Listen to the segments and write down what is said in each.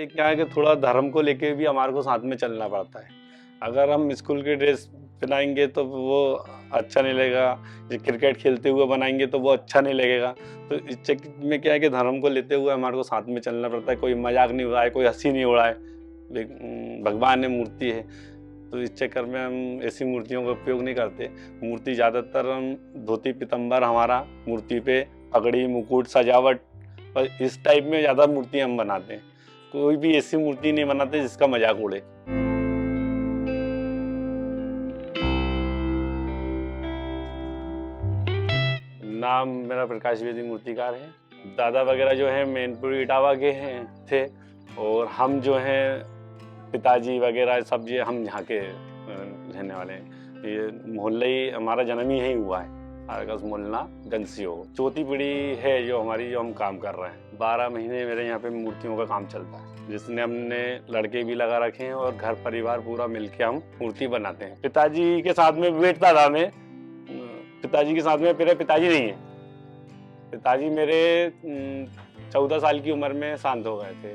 ये क्या है कि थोड़ा धर्म को लेके भी हमारे को साथ में चलना पड़ता है। अगर हम स्कूल की ड्रेस पहनाएंगे तो वो अच्छा नहीं लगेगा, जो क्रिकेट खेलते हुए बनाएंगे तो वो अच्छा नहीं लगेगा। तो इस चक्कर में क्या है कि धर्म को लेते हुए हमारे को साथ में चलना पड़ता है। कोई मजाक नहीं उड़ाए, कोई हंसी नहीं उड़ाए। भगवान है, मूर्ति है, तो इस चक्कर में हम ऐसी मूर्तियों का उपयोग नहीं करते। मूर्ति ज़्यादातर हम धोती पीताम्बर, हमारा मूर्ति पे पगड़ी मुकुट सजावट और इस टाइप में ज़्यादा मूर्ति हम बनाते हैं। कोई भी ऐसी मूर्ति नहीं बनाते जिसका मजाक उड़े। नाम मेरा प्रकाश द्विवेदी मूर्तिकार है। दादा वगैरह जो है मैनपुर इटावा के थे, और हम जो हैं पिताजी वगैरह सब ये हम यहाँ के रहने वाले हैं। ये मोहल्ला ही हमारा जन्म ही यहीं हुआ है, आरगस मोहल्ला गंसियो। चौथी पीढ़ी है जो हमारी, जो हम काम कर रहे हैं। 12 महीने मेरे यहाँ पे मूर्तियों का काम चलता है, जिसने हमने लड़के भी लगा रखे हैं और घर परिवार पूरा मिलके हम मूर्ति बनाते हैं। पिताजी के साथ में बैठता था मैं, पिताजी के साथ में, मेरे पिताजी नहीं है। पिताजी मेरे 14 साल की उम्र में शांत हो गए थे,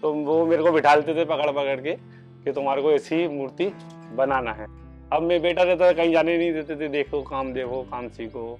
तो वो मेरे को बिठाते थे पकड़ पकड़ के कि तुम्हारे को ऐसी मूर्ति बनाना है। अब मैं बेटा रहता था, कहीं जाने नहीं देते थे, देखो काम सीखो।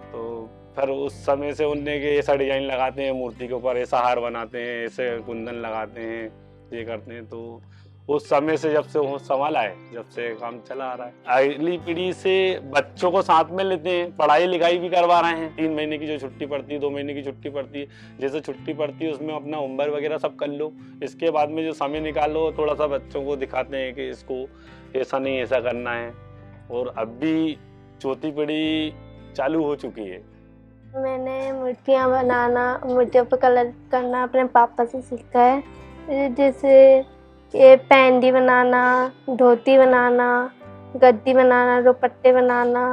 तो फिर उस समय से उनने के ऐसा डिजाइन लगाते हैं मूर्ति के ऊपर, ऐसा हार बनाते हैं, ऐसे कुंदन लगाते हैं, ये करते हैं। तो उस समय से जब से वो संभाला है, जब से काम चला आ रहा है। अगली पीढ़ी से बच्चों को साथ में लेते हैं, पढ़ाई लिखाई भी करवा रहे हैं। 3 महीने की जो छुट्टी पड़ती है, 2 महीने की छुट्टी पड़ती है, जैसे छुट्टी पड़ती है उसमें अपना होमवर्क वगैरह सब कर लो। इसके बाद में जो समय निकालो, थोड़ा सा बच्चों को दिखाते हैं कि इसको ऐसा नहीं ऐसा करना है। और अब भी चौथी पीढ़ी चालू हो चुकी है। मैंने मूर्तियाँ बनाना, मूर्तियों पर कलर करना अपने पापा से सीखा है। जैसे ये पैंडी बनाना, धोती बनाना, गद्दी बनाना, दुपट्टे बनाना,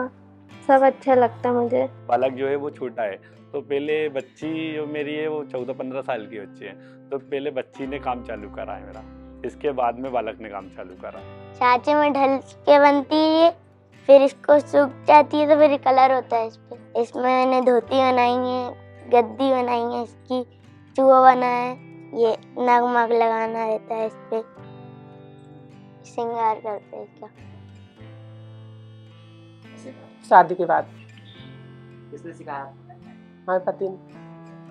सब अच्छा लगता है मुझे। बालक जो है वो छोटा है, तो पहले बच्ची जो मेरी है वो 14-15 साल की बच्ची है, तो पहले बच्ची ने काम चालू करा है मेरा, इसके बाद में बालक ने काम चालू करा। सांचे में ढल के बनती है, फिर इसको सूख जाती है तो फिर कलर होता है इस पे। इसमें मैंने धोती बनाई है, गद्दी बनाई है, इसकी चूहा बना है, ये नग लगाना रहता है, इस पे श्रृंगार करते हैं इसका। शादी के बाद। किसने सिखाया? हमारे पति ने।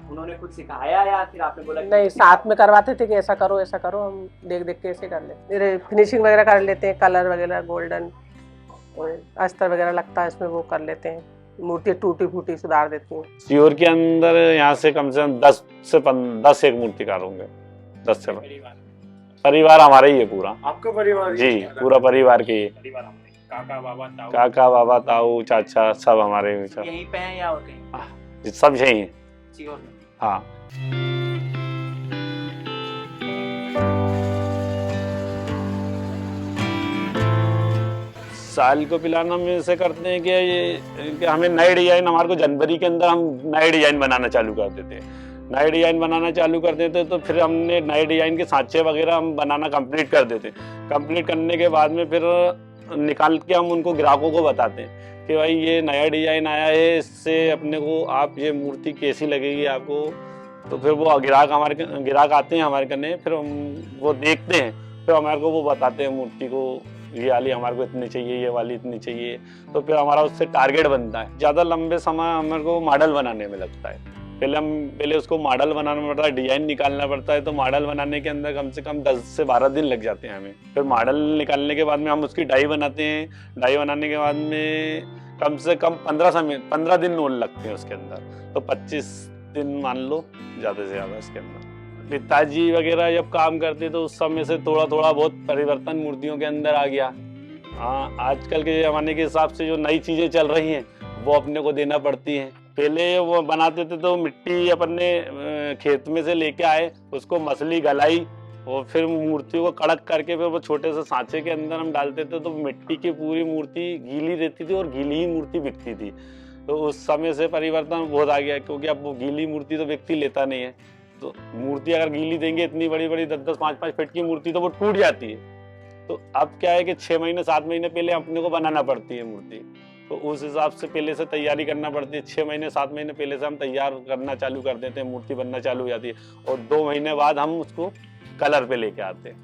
उन्होंने खुद सिखाया या फिर आपने बोला? नहीं, साथ में करवाते थे कि ऐसा करो ऐसा करो, हम देख देख के ऐसे कर लेते। फिनिशिंग वगैरह कर लेते हैं, कलर वगैरह गोल्डन और अस्तर वगैरह लगता है इसमें, वो कर लेते हैं। मूर्ति टूटी फूटी सुधार देती हैं। सीहोर के अंदर यहाँ से कम 10 एक मूर्तिकार होंगे। 10 से परिवार हमारा ही है पूरा। आपका परिवार? जी, पूरा परिवार के ही। काका बाबा ताऊ चाचा सब हमारे यहीं पे हैं या और कहीं? सब यही है। सीहोर में? हाँ। साल को पिलाना में ऐसे करते हैं कि हमें नए डिजाइन, हमारे को जनवरी के अंदर हम नए डिजाइन बनाना चालू कर देते हैं। नए डिजाइन बनाना चालू कर देते तो फिर हमने नए डिजाइन के सांचे वगैरह हम बनाना कंप्लीट कर देते। कंप्लीट करने के बाद में फिर निकाल के हम उनको ग्राहकों को बताते हैं कि भाई ये नया डिजाइन आया है, इससे अपने को आप ये मूर्ति कैसी लगेगी आपको। तो फिर वो ग्राहक आते हैं हमारे करने, फिर हम वो देखते हैं, फिर हमारे को वो बताते हैं मूर्ति को ये वाली हमारे को इतनी चाहिए, ये वाली इतनी चाहिए। तो फिर हमारा उससे टारगेट बनता है। ज़्यादा लंबे समय हमारे को मॉडल बनाने में लगता है। पहले उसको मॉडल बनाना पड़ता है, डिजाइन निकालना पड़ता है। तो मॉडल बनाने के अंदर कम से कम 10 से 12 दिन लग जाते हैं हमें। फिर मॉडल निकालने के बाद में हम उसकी डाई बनाते हैं। डाई बनाने के बाद में कम से कम 15 दिन और लगते हैं उसके अंदर। तो 25 दिन मान लो ज़्यादा से ज़्यादा इसके अंदर। पिताजी वगैरह जब काम करते तो उस समय से थोड़ा बहुत परिवर्तन मूर्तियों के अंदर आ गया। हाँ, आजकल के ज़माने के हिसाब से जो नई चीज़ें चल रही हैं वो अपने को देना पड़ती हैं। पहले वो बनाते थे तो मिट्टी अपने खेत में से लेके आए, उसको मसली गलाई और फिर मूर्तियों को कड़क करके फिर वो छोटे से सांचे के अंदर हम डालते थे। तो मिट्टी की पूरी मूर्ति गीली रहती थी और गीली ही मूर्ति बिकती थी। तो उस समय से परिवर्तन बहुत आ गया, क्योंकि अब वो गीली मूर्ति तो व्यक्ति लेता नहीं है। तो मूर्ति अगर गीली देंगे इतनी बड़ी 10-10, 5-5 फीट की मूर्ति तो वो टूट जाती है। तो अब क्या है कि 6 महीने 7 महीने पहले अपने को बनाना पड़ती है मूर्ति। तो उस हिसाब से पहले से तैयारी करना पड़ती है। 6 महीने 7 महीने पहले से हम तैयार करना चालू कर देते हैं, मूर्ति बनना चालू हो जाती है। और 2 महीने बाद हम उसको कलर पे लेके आते हैं।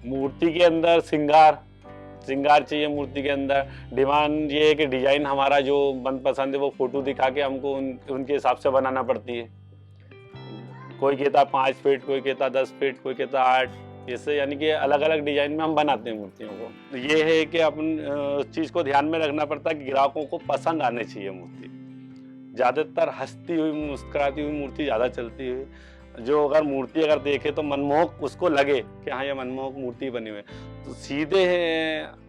मूर्ति के अंदर श्रृंगार चाहिए। मूर्ति के अंदर डिमांड ये है कि डिजाइन हमारा जो मनपसंद है वो फोटो दिखा के हमको उनके हिसाब से बनाना पड़ती है। कोई कहता 5 फीट, कोई कहता 10 फीट, कोई कहता 8, ऐसे यानी कि अलग अलग डिजाइन में हम बनाते हैं मूर्तियों को। तो ये है कि अपन उस चीज़ को ध्यान में रखना पड़ता है कि ग्राहकों को पसंद आने चाहिए मूर्ति। ज़्यादातर हंसती हुई मुस्कुराती हुई मूर्ति ज़्यादा चलती है। जो अगर मूर्ति अगर देखे तो मनमोहक उसको लगे कि हाँ ये मनमोहक मूर्ति बनी हुई है। तो सीधे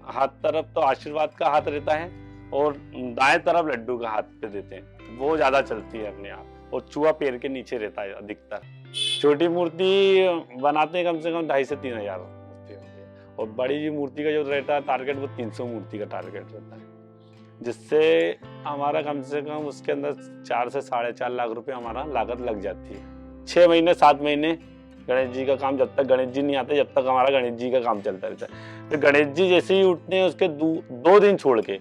हाथ तरफ तो आशीर्वाद का हाथ रहता है और दाएं तरफ लड्डू का हाथ पे देते हैं, वो ज़्यादा चलती है अपने आप। और चूहा पैर के नीचे रहता है अधिकतर। छोटी मूर्ति बनाते हैं कम से कम 2,500 से 3,000 मूर्ति होती है। और बड़ी जी मूर्ति का जो रहता है टारगेट वो 300 मूर्ति का टारगेट रहता है, जिससे हमारा कम से कम उसके अंदर 4 से 4.5 लाख रुपए हमारा लागत लग जाती है। 6 महीने 7 महीने गणेश जी का काम, जब तक गणेश जी नहीं आते जब तक हमारा गणेश जी का काम चलता रहता है। तो गणेश जी जैसे ही उठते हैं उसके 2 दिन छोड़ के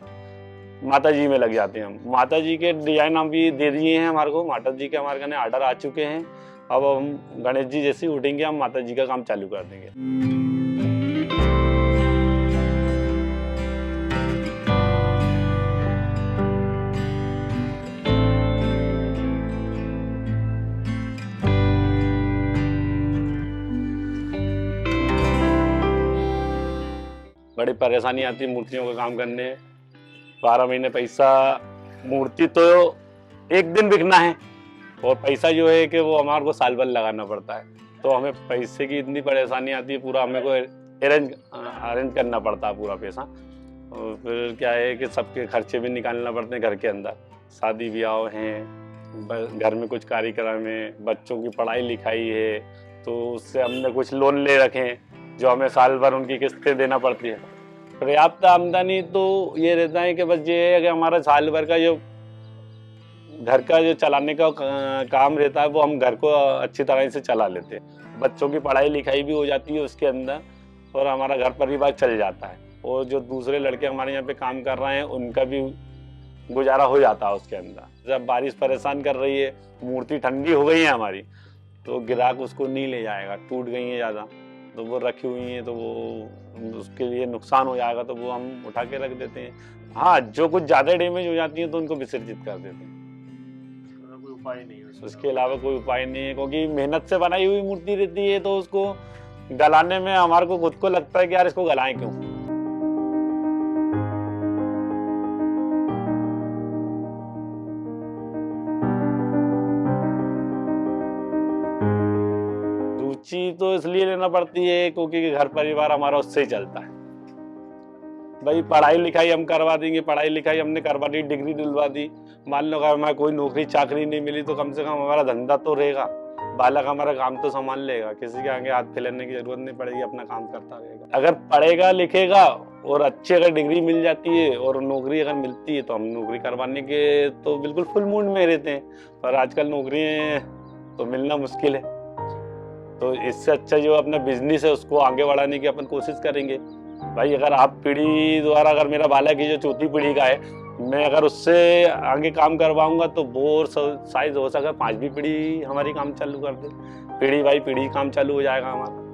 माता जी में लग जाते हैं हम। माता जी के डिजाइन हम भी दे दिए हैं हमारे को, माता जी के हमारे कने ऑर्डर आ चुके हैं। अब हम गणेश जी जैसे ही उठेंगे हम माता जी का काम चालू कर देंगे। बड़ी परेशानी आती है मूर्तियों का काम करने। 12 महीने पैसा, मूर्ति तो एक दिन बिकना है और पैसा जो है कि वो हमारे को साल भर लगाना पड़ता है। तो हमें पैसे की इतनी परेशानी आती है, पूरा हमें को अरेंज करना पड़ता है पूरा पैसा। और फिर क्या है कि सबके खर्चे भी निकालना पड़ते हैं घर के अंदर। शादी ब्याह हैं, घर में कुछ कार्यक्रम है, बच्चों की पढ़ाई लिखाई है, तो उससे हमने कुछ लोन ले रखे हैं जो हमें साल भर उनकी किस्तें देना पड़ती है। पर्याप्त आमदनी तो ये रहता है कि बस ये है कि हमारा साल भर का जो घर का जो चलाने का काम रहता है वो हम घर को अच्छी तरह से चला लेते हैं। बच्चों की पढ़ाई लिखाई भी हो जाती है उसके अंदर और हमारा घर परिवार चल जाता है। और जो दूसरे लड़के हमारे यहाँ पे काम कर रहे हैं उनका भी गुजारा हो जाता है उसके अंदर। जब बारिश परेशान कर रही है, मूर्ति ठंडी हो गई है हमारी, तो ग्राहक उसको नहीं ले जाएगा, टूट गई है ज़्यादा, तो वो रखी हुई हैं तो वो उसके लिए नुकसान हो जाएगा, तो वो हम उठा के रख देते हैं। हाँ, जो कुछ ज़्यादा डैमेज हो जाती हैं तो उनको विसर्जित कर देते हैं। कोई उपाय नहीं है उसके अलावा कोई उपाय नहीं है, क्योंकि मेहनत से बनाई हुई मूर्ति रहती है तो उसको गलाने में हमारे को खुद को लगता है कि यार इसको गलाएं क्यों। रुचि तो इसलिए लेना पड़ती है क्योंकि घर परिवार हमारा उससे ही चलता है। भाई पढ़ाई लिखाई हम करवा देंगे, पढ़ाई लिखाई हमने करवा दी, डिग्री दिलवा दी, मान लो अगर हमें कोई नौकरी चाकरी नहीं मिली तो कम से कम हमारा धंधा तो रहेगा, बालक हमारा काम तो संभाल लेगा, किसी के आगे हाथ फैलाने की जरूरत नहीं पड़ेगी, अपना काम करता रहेगा। अगर पढ़ेगा लिखेगा और अच्छी अगर डिग्री मिल जाती है और नौकरी अगर मिलती है तो हम नौकरी करवाने के तो बिल्कुल फुल मूड में रहते हैं, पर आजकल नौकरी तो मिलना मुश्किल है। तो इससे अच्छा जो अपना बिजनेस है उसको आगे बढ़ाने की अपन कोशिश करेंगे। भाई अगर आप पीढ़ी द्वारा, अगर मेरा बालक ही जो चौथी पीढ़ी का है, मैं अगर उससे आगे काम करवाऊंगा तो वो शायद हो सका 5वीं पीढ़ी हमारी काम चालू कर दे, पीढ़ी बाई पीढ़ी काम चालू हो जाएगा हमारा।